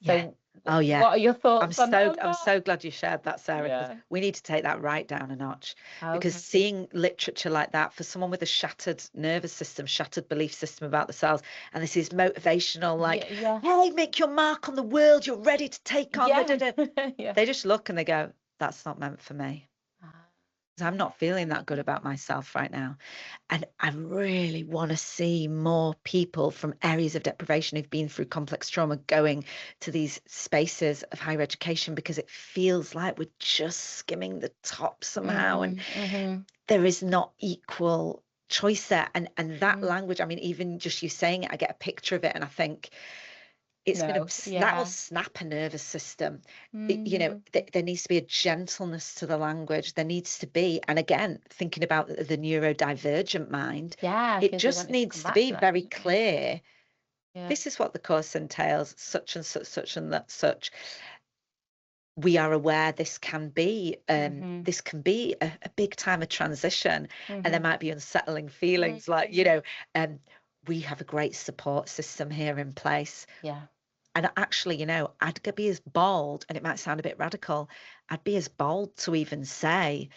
So oh yeah, what are your thoughts on that? I'm so glad you shared that, Sarah, because we need to take that right down a notch. Because seeing literature like that for someone with a shattered nervous system, shattered belief system about themselves, and this is motivational, like, hey, make your mark on the world, you're ready to take on they just look and they go, that's not meant for me. I'm not feeling that good about myself right now. And I really want to see more people from areas of deprivation who've been through complex trauma going to these spaces of higher education, because it feels like we're just skimming the top somehow. And there is not equal choice there. And that language, I mean, even just you saying it, I get a picture of it and I think, that will snap a nervous system. There needs to be a gentleness to the language. There needs to be, and again, thinking about the neurodivergent mind, it just needs to be very clear. This is what the course entails, such and such and that such. We are aware this can be a big time of transition, and there might be unsettling feelings, like we have a great support system here in place. And actually, I'd be as bold, and it might sound a bit radical, I'd be as bold to even say,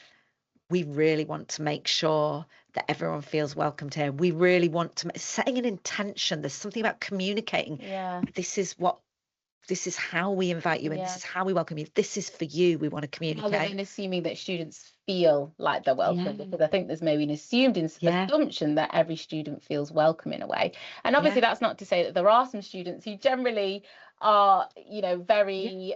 we really want to make sure that everyone feels welcomed here. We really want to, setting an intention. There's something about communicating. This is what this is how we invite you in. This Yeah. is how we welcome you. This is for you. We want to Rather communicate. than assuming that students feel like they're welcome, Yeah. because I think there's maybe an assumption that every student feels welcome in a way. And obviously that's not to say that there are some students who generally are, very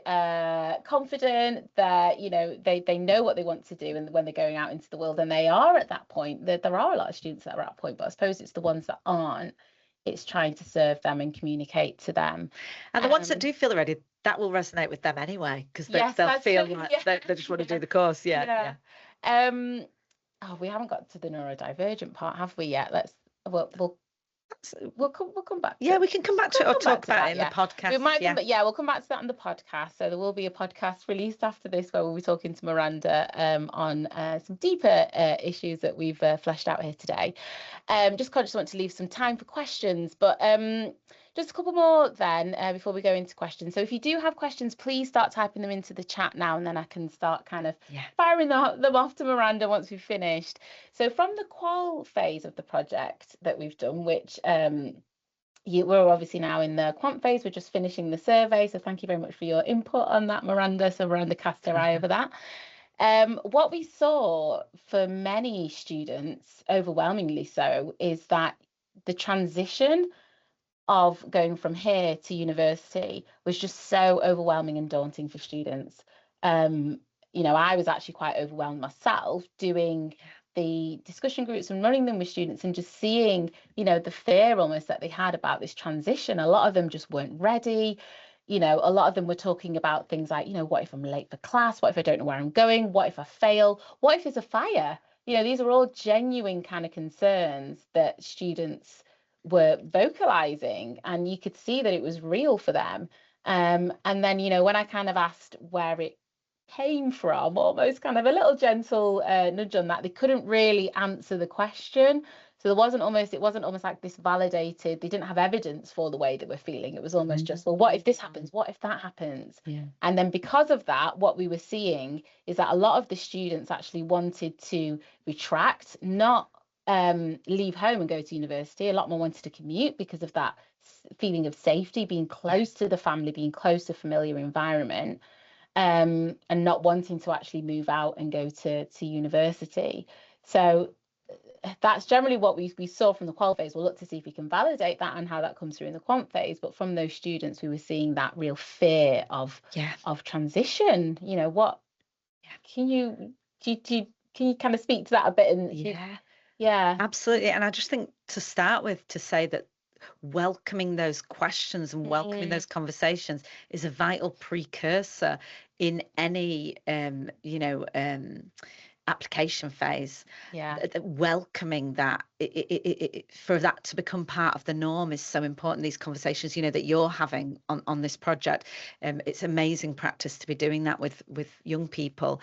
confident, that, they know what they want to do, and when they're going out into the world, and they are at that point, that there are a lot of students that are at that point, but I suppose it's the ones that aren't. It's trying to serve them and communicate to them. And the ones that do feel ready, that will resonate with them anyway, because they'll feel like they just want to do the course. Yeah. We haven't got to the neurodivergent part, have we yet? We'll come back to we can come back to it or talk about it in the podcast. We'll come back to that in the podcast. So there will be a podcast released after this where we'll be talking to Miranda on some deeper issues that we've fleshed out here today. Just conscious I want to leave some time for questions, but just a couple more then before we go into questions. So if you do have questions, please start typing them into the chat now, and then I can start kind of firing them off to Miranda once we've finished. So from the qual phase of the project that we've done, which we're obviously now in the quant phase, we're just finishing the survey. So thank you very much for your input on that, Miranda. So Miranda cast her eye over that. What we saw for many students, overwhelmingly so, is that the transition of going from here to university was just so overwhelming and daunting for students. I was actually quite overwhelmed myself doing the discussion groups and running them with students, and just seeing, the fear almost that they had about this transition. A lot of them just weren't ready. A lot of them were talking about things like, what if I'm late for class? What if I don't know where I'm going? What if I fail? What if there's a fire? These are all genuine kind of concerns that students were vocalizing, and you could see that it was real for them. And then, when I kind of asked where it came from, almost kind of a little gentle nudge on that, they couldn't really answer the question. So it wasn't almost like this validated, they didn't have evidence for the way they were feeling. It was almost just, well, what if this happens? What if that happens? And then because of that, what we were seeing is that a lot of the students actually wanted to retract, not leave home and go to university. A lot more wanted to commute because of that feeling of safety, being close to the family, being close to familiar environment, and not wanting to actually move out and go to university. So that's generally what we saw from the qual phase. We'll look to see if we can validate that and how that comes through in the quant phase. But from those students, we were seeing that real fear of transition. What can you kind of speak to that a bit? And yeah, absolutely. And I just think to start with, to say that welcoming those questions and welcoming those conversations is a vital precursor in any application phase. Welcoming that, for that to become part of the norm is so important. These conversations that you're having on this project, it's amazing practice to be doing that with young people.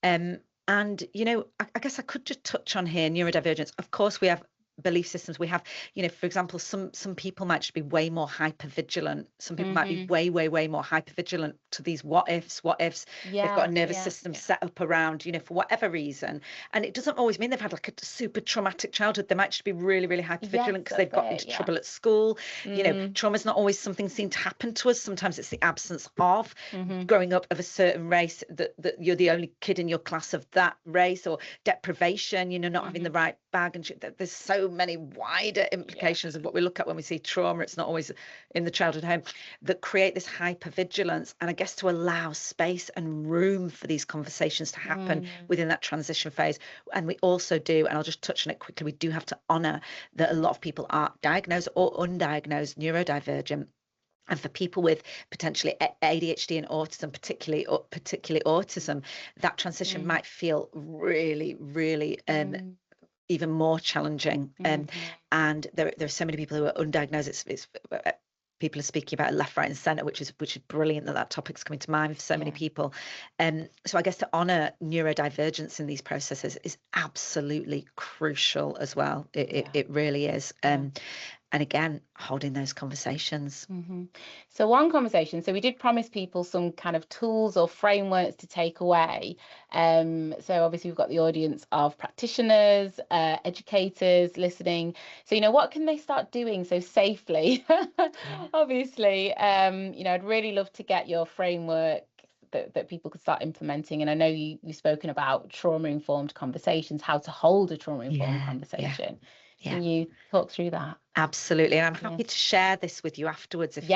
And I guess I could just touch on here neurodivergence. Of course, we have belief systems. We have, for example, some people might just be way more hypervigilant. Some people might be way more hypervigilant to these what ifs. They've got a nervous system set up around, for whatever reason. And it doesn't always mean they've had like a super traumatic childhood. They might just be really hypervigilant because they've got into trouble at school. Trauma is not always something seen to happen to us. Sometimes it's the absence of growing up of a certain race, that you're the only kid in your class of that race, or deprivation, not having the right bag and shit. There's so many wider implications of what we look at when we see trauma. It's not always in the childhood home, that create this hypervigilance, and I guess to allow space and room for these conversations to happen within that transition phase. And we also do, and I'll just touch on it quickly, we do have to honour that a lot of people are diagnosed or undiagnosed neurodivergent. And for people with potentially ADHD and autism, particularly autism, that transition might feel really even more challenging. And there are so many people who are undiagnosed. It's people are speaking about it left, right, and centre, which is brilliant that topic's coming to mind for so many people. So I guess to honour neurodivergence in these processes is absolutely crucial as well. It really is. And again, holding those conversations. So one conversation, so we did promise people some kind of tools or frameworks to take away. So obviously we've got the audience of practitioners, educators listening. So, what can they start doing so safely? Obviously, I'd really love to get your framework that people could start implementing. And I know you've spoken about trauma-informed conversations, how to hold a trauma-informed conversation. Can you talk through that? Absolutely, and I'm happy to share this with you afterwards. If we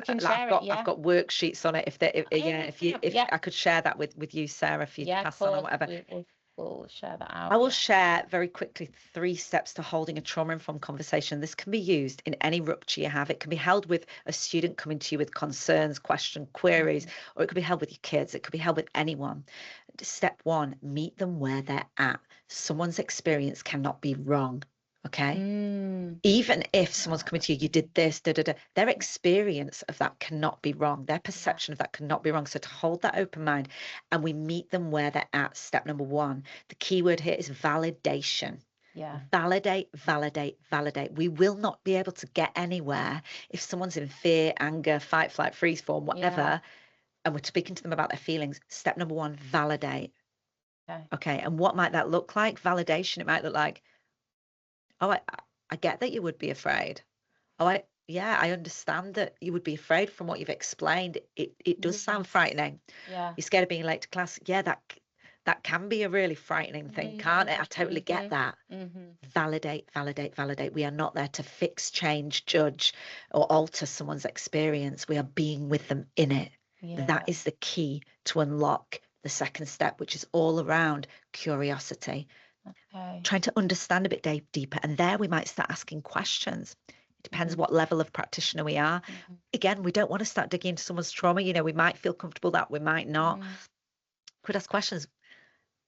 can share it. I've got worksheets on it. If I could share that with you, Sarah, if you pass on or whatever. We'll share that out. I will share very quickly 3 steps to holding a trauma-informed conversation. This can be used in any rupture you have. It can be held with a student coming to you with concerns, questions, queries, or it could be held with your kids. It could be held with anyone. Step 1, meet them where they're at. Someone's experience cannot be wrong. Okay. Even if someone's coming to you, you did this, their experience of that cannot be wrong. Their perception of that cannot be wrong. So to hold that open mind, and we meet them where they're at. Step number 1. The key word here is validation. Validate, validate, validate. We will not be able to get anywhere if someone's in fear, anger, fight, flight, freeze form, whatever, and we're speaking to them about their feelings. Step number 1, validate. Okay. And what might that look like? Validation. It might look like, oh, I get that you would be afraid. Oh, I understand that you would be afraid from what you've explained. It does sound frightening. You're scared of being late to class. Yeah, that can be a really frightening thing, can't it? I totally get that. Validate, validate, validate. We are not there to fix, change, judge, or alter someone's experience. We are being with them in it. That is the key to unlock the second step, which is all around curiosity. Trying to understand a bit deeper, and there we might start asking questions. It depends what level of practitioner we are. Again, we don't want to start digging into someone's trauma. We might feel comfortable that, we might not. Could ask questions.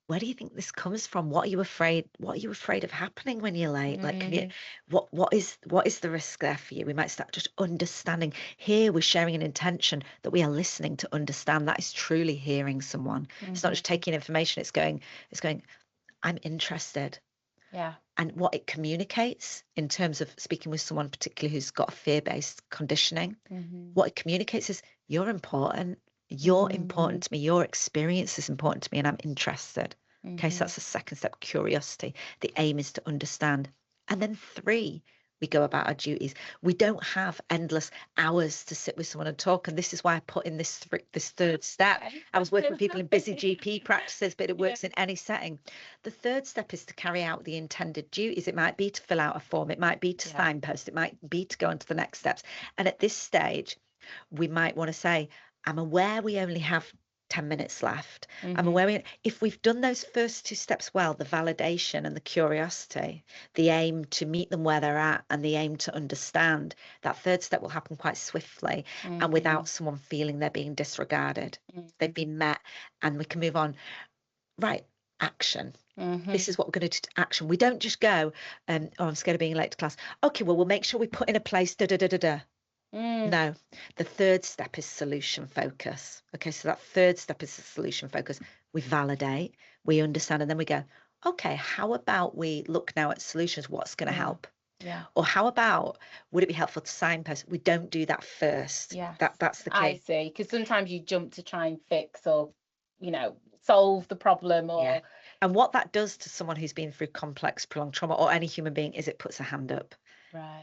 Where do you think this comes from? What are you afraid of happening when you're late? Like, can you, what is the risk there for you? We might start just understanding. Here we're sharing an intention that we are listening to understand. That is truly hearing someone. It's not just taking information. It's going, I'm interested. And what it communicates in terms of speaking with someone, particularly who's got a fear-based conditioning, what it communicates is, you're important. You're important to me. Your experience is important to me, and I'm interested. Okay, so that's the second step, curiosity. The aim is to understand. And then 3, we go about our duties. We don't have endless hours to sit with someone and talk. And this is why I put in this third step. I was working with people in busy GP practices, but it works in any setting. The third step is to carry out the intended duties. It might be to fill out a form. It might be to signpost. It might be to go on to the next steps. And at this stage, we might want to say, I'm aware we only have 10 minutes left. I'm aware if we've done those first 2 steps well, the validation and the curiosity, the aim to meet them where they're at, and the aim to understand, that third step will happen quite swiftly and without someone feeling they're being disregarded. They've been met, and we can move on. Right, action. This is what we're going to do to action. We don't just go, oh, I'm scared of being late to class. Okay, well, we'll make sure we put in a place, No, the third step is solution focus. Okay, so that third step is the solution focus. We validate, we understand, and then we go, okay, how about we look now at solutions? What's going to help? Or how about, would it be helpful to signpost? We don't do that first. That's the key. I see, because sometimes you jump to try and fix or, solve the problem. Or And what that does to someone who's been through complex, prolonged trauma, or any human being, is it puts a hand up.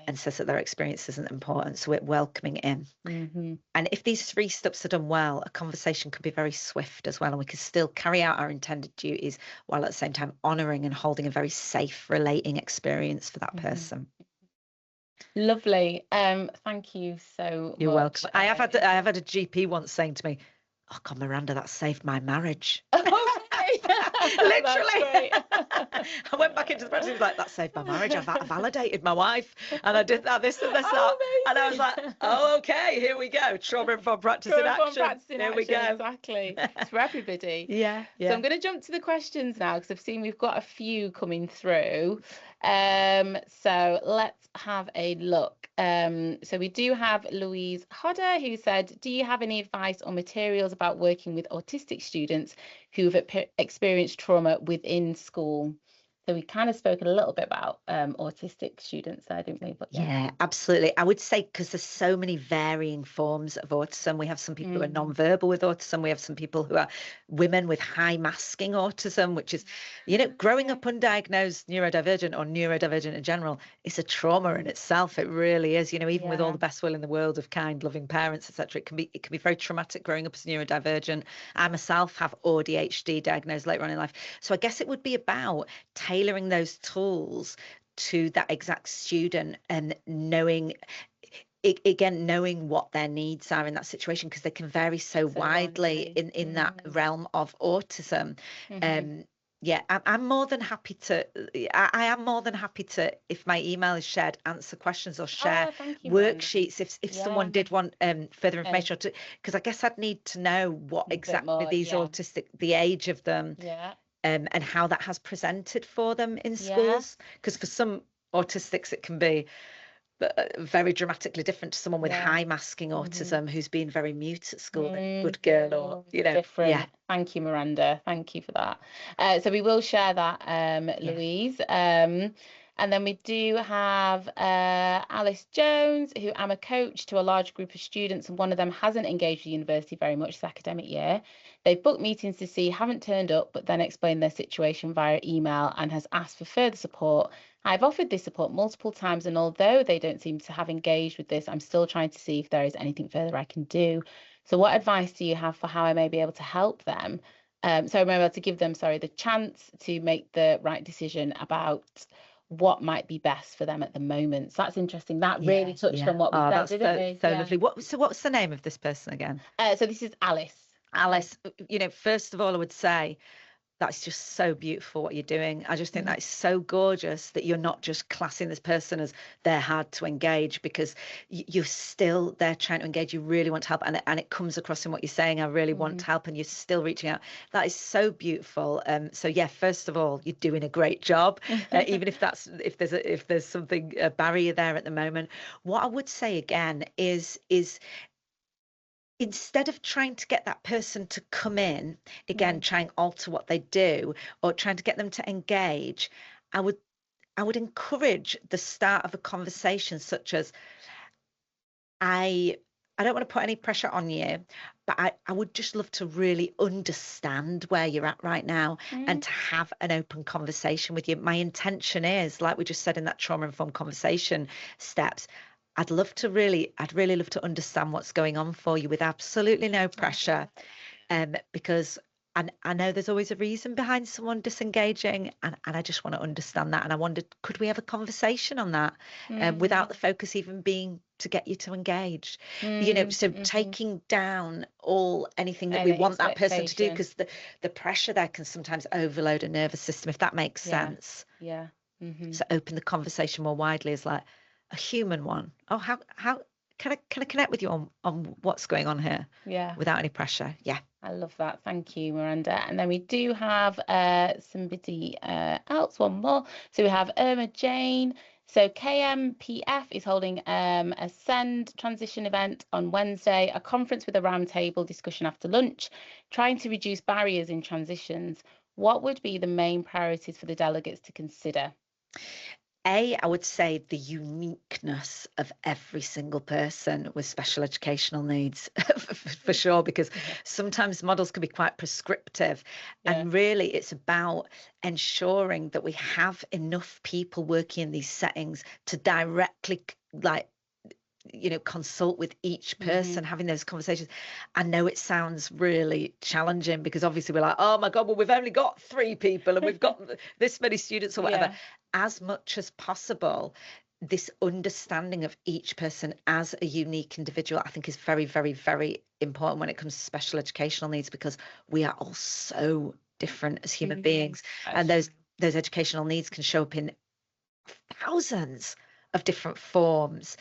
And says that their experience isn't important, so we're welcoming in. And if these 3 steps are done well, a conversation could be very swift as well, and we can still carry out our intended duties while at the same time honouring and holding a very safe relating experience for that person. Lovely. Thank you so much. You're welcome. I have had a GP once saying to me, "Oh God, Miranda, that saved my marriage." Literally. I went back into the practice and was like, that saved my marriage. I validated my wife, and I did that, this and this, that. And I was like, oh, okay, here we go. Trauma-informed practice in action. Here we go. Exactly. It's for everybody. Yeah. So I'm going to jump to the questions now, because I've seen we've got a few coming through. So let's have a look. So we do have Louise Hodder, who said, do you have any advice or materials about working with autistic students who've experienced trauma within school? So we kind of spoke a little bit about autistic students there, didn't we? But yeah, absolutely. I would say because there's so many varying forms of autism. We have some people who are non-verbal with autism. We have some people who are women with high masking autism, which is, growing up undiagnosed neurodivergent or neurodivergent in general is a trauma in itself. It really is. Even with all the best will in the world of kind, loving parents, etc., it can be very traumatic growing up as neurodivergent. I myself have ADHD diagnosed later on in life. So I guess it would be about tailoring those tools to that exact student and knowing what their needs are in that situation, because they can vary so widely in that realm of autism. Yeah, I'm more than happy to. I am more than happy to, if my email is shared, answer questions or share worksheets if someone did want further information, because I guess I'd need to know what exactly these autistic, the age of them, and how that has presented for them in schools. Because for some autistics, it can be very dramatically different to someone with high masking autism who's been very mute at school, good girl, or different. Yeah. Thank you, Miranda. Thank you for that. So we will share that, Louise. And then we do have Alice Jones, who I'm a coach to a large group of students, and one of them hasn't engaged with university very much this academic year. They've booked meetings to see, haven't turned up, but then explained their situation via email and has asked for further support. I've offered this support multiple times, and although they don't seem to have engaged with this, I'm still trying to see if there is anything further I can do. So what advice do you have for how I may be able to help them? So I'm able to give them, the chance to make the right decision about what might be best for them at the moment. So that's interesting. That really touched on what we said, didn't we? So lovely. What's the name of this person again? So this is Alice. Alice, first of all, I would say that's just so beautiful what you're doing. I just think that's so gorgeous that you're not just classing this person as they're hard to engage, because you're still there trying to engage. You really want to help, and it comes across in what you're saying. I really want to help, and you're still reaching out. That is so beautiful. So yeah, first of all, you're doing a great job, even if there's something, a barrier there at the moment. What I would say again is instead of trying to get that person to come in, again, try and alter what they do, or trying to get them to engage, I would encourage the start of a conversation such as, I don't want to put any pressure on you, but I would just love to really understand where you're at right now and to have an open conversation with you. My intention is, like we just said in that trauma-informed conversation steps, I'd really love to understand what's going on for you with absolutely no pressure, because I know there's always a reason behind someone disengaging, and I just want to understand that. And I wondered, could we have a conversation on that, without the focus even being to get you to engage? So taking down anything that we want that person to do, because the pressure there can sometimes overload a nervous system, if that makes sense. Yeah. So open the conversation more widely as like a human one. Oh, how can I connect with you on what's going on here? Yeah. Without any pressure. Yeah. I love that. Thank you, Miranda. And then we do have somebody else, one more. So we have Irma Jane. So KMPF is holding a SEND transition event on Wednesday, a conference with a roundtable discussion after lunch, trying to reduce barriers in transitions. What would be the main priorities for the delegates to consider? I would say the uniqueness of every single person with special educational needs, for sure, because sometimes models can be quite prescriptive, and really it's about ensuring that we have enough people working in these settings to directly consult with each person, having those conversations. I know it sounds really challenging, because obviously we're like, oh my God, well, we've only got 3 people and we've got this many students or whatever. As much as possible, this understanding of each person as a unique individual, I think, is very, very, very important when it comes to special educational needs, because we are all so different as human beings. And those educational needs can show up in thousands of different forms.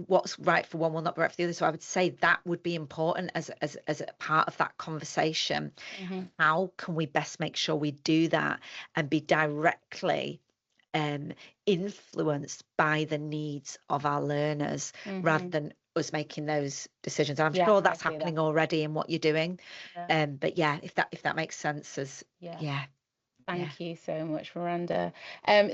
What's right for one will not be right for the other. So I would say that would be important as a part of that conversation. How can we best make sure we do that and be directly influenced by the needs of our learners, rather than us making those decisions? I'm sure that's happening already in what you're doing. But yeah, if that makes sense, Thank you so much, Miranda.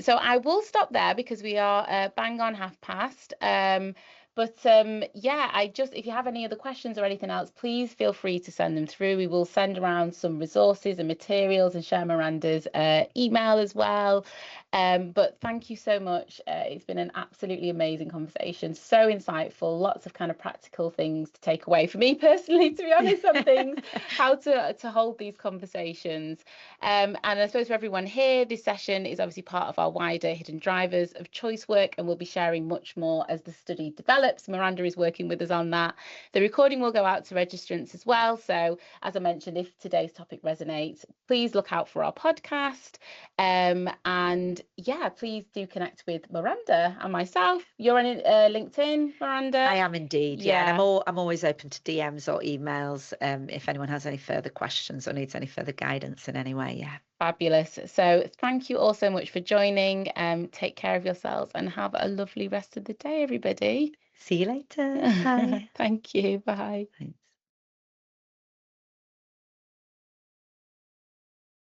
So I will stop there because we are bang on past. Yeah, if you have any other questions or anything else, please feel free to send them through. We will send around some resources and materials and share Miranda's email as well. But thank you so much. It's been an absolutely amazing conversation, so insightful, lots of kind of practical things to take away for me personally, to be honest, some things, how to hold these conversations. And I suppose for everyone here, this session is obviously part of our wider Hidden Drivers of Choice work, and we'll be sharing much more as the study develops. Miranda is working with us on that. The recording will go out to registrants as well. So as I mentioned, if today's topic resonates, please look out for our podcast. And yeah, please do connect with Miranda and myself. You're on LinkedIn, Miranda? I am indeed. Yeah. And I'm always open to DMs or emails if anyone has any further questions or needs any further guidance in any way. Yeah. Fabulous. So thank you all so much for joining. Take care of yourselves and have a lovely rest of the day, everybody. See you later. Bye. Thank you. Bye. Thanks.